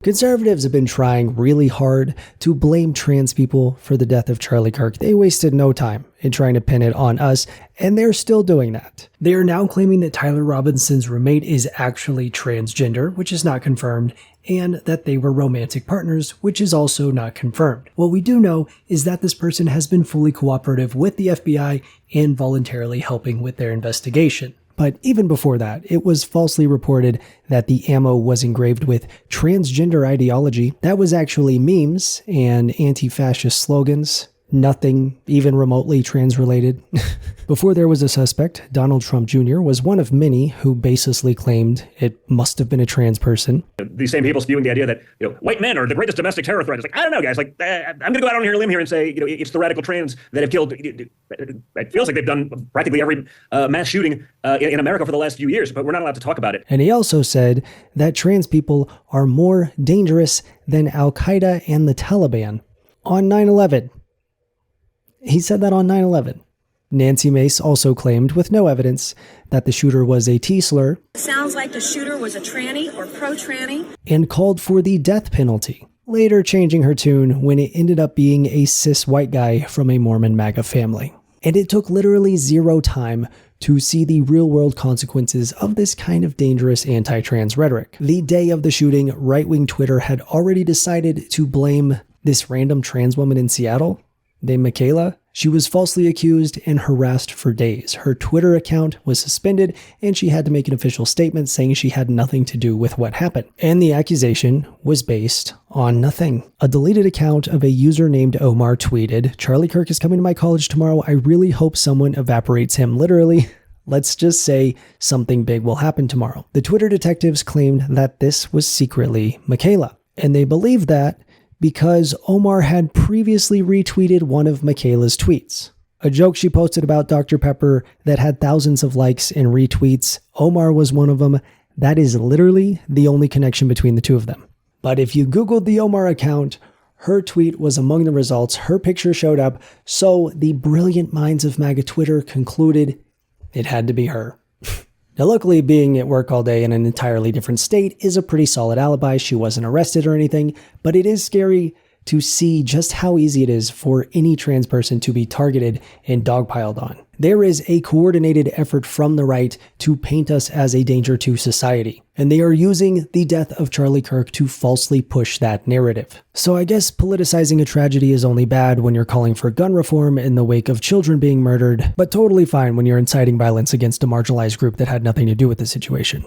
Conservatives have been trying really hard to blame trans people for the death of Charlie Kirk. They wasted no time in trying to pin it on us, and they're still doing that. They are now claiming that Tyler Robinson's roommate is actually transgender, which is not confirmed, and that they were romantic partners, which is also not confirmed. What we do know is that this person has been fully cooperative with the FBI and voluntarily helping with their investigation. But even before that, it was falsely reported that the ammo was engraved with transgender ideology. That was actually memes and anti-fascist slogans. Nothing even remotely trans-related. Before there was a suspect, Donald Trump Jr. was one of many who baselessly claimed it must have been a trans person. These same people spewing the idea that white men are the greatest domestic terror threat. It's like, I don't know, guys. Like, I'm going to go out on a limb here and say, it's the radical trans that have killed. It feels like they've done practically every mass shooting in America for the last few years, but we're not allowed to talk about it. And he also said that trans people are more dangerous than Al-Qaeda and the Taliban. On 9/11. He said that on 9/11. Nancy Mace also claimed, with no evidence, that the shooter was a T-slur. Sounds like the shooter was a tranny or pro-tranny. And called for the death penalty, later changing her tune when it ended up being a cis white guy from a Mormon MAGA family. And it took literally zero time to see the real-world consequences of this kind of dangerous anti-trans rhetoric. The day of the shooting, right-wing Twitter had already decided to blame this random trans woman in Seattle named Michaela. She was falsely accused and harassed for days. Her Twitter account was suspended, and she had to make an official statement saying she had nothing to do with what happened. And the accusation was based on nothing. A deleted account of a user named Omar tweeted, "Charlie Kirk is coming to my college tomorrow. I really hope someone evaporates him." Literally, let's just say something big will happen tomorrow. The Twitter detectives claimed that this was secretly Michaela, and they believed that because Omar had previously retweeted one of Michaela's tweets. A joke she posted about Dr. Pepper that had thousands of likes and retweets. Omar was one of them. That is literally the only connection between the two of them. But if you Googled the Omar account, her tweet was among the results. Her picture showed up. So the brilliant minds of MAGA Twitter concluded it had to be her. Now, luckily, being at work all day in an entirely different state is a pretty solid alibi. She wasn't arrested or anything, but it is scary to see just how easy it is for any trans person to be targeted and dogpiled on. There is a coordinated effort from the right to paint us as a danger to society, and they are using the death of Charlie Kirk to falsely push that narrative. So I guess politicizing a tragedy is only bad when you're calling for gun reform in the wake of children being murdered, but totally fine when you're inciting violence against a marginalized group that had nothing to do with the situation.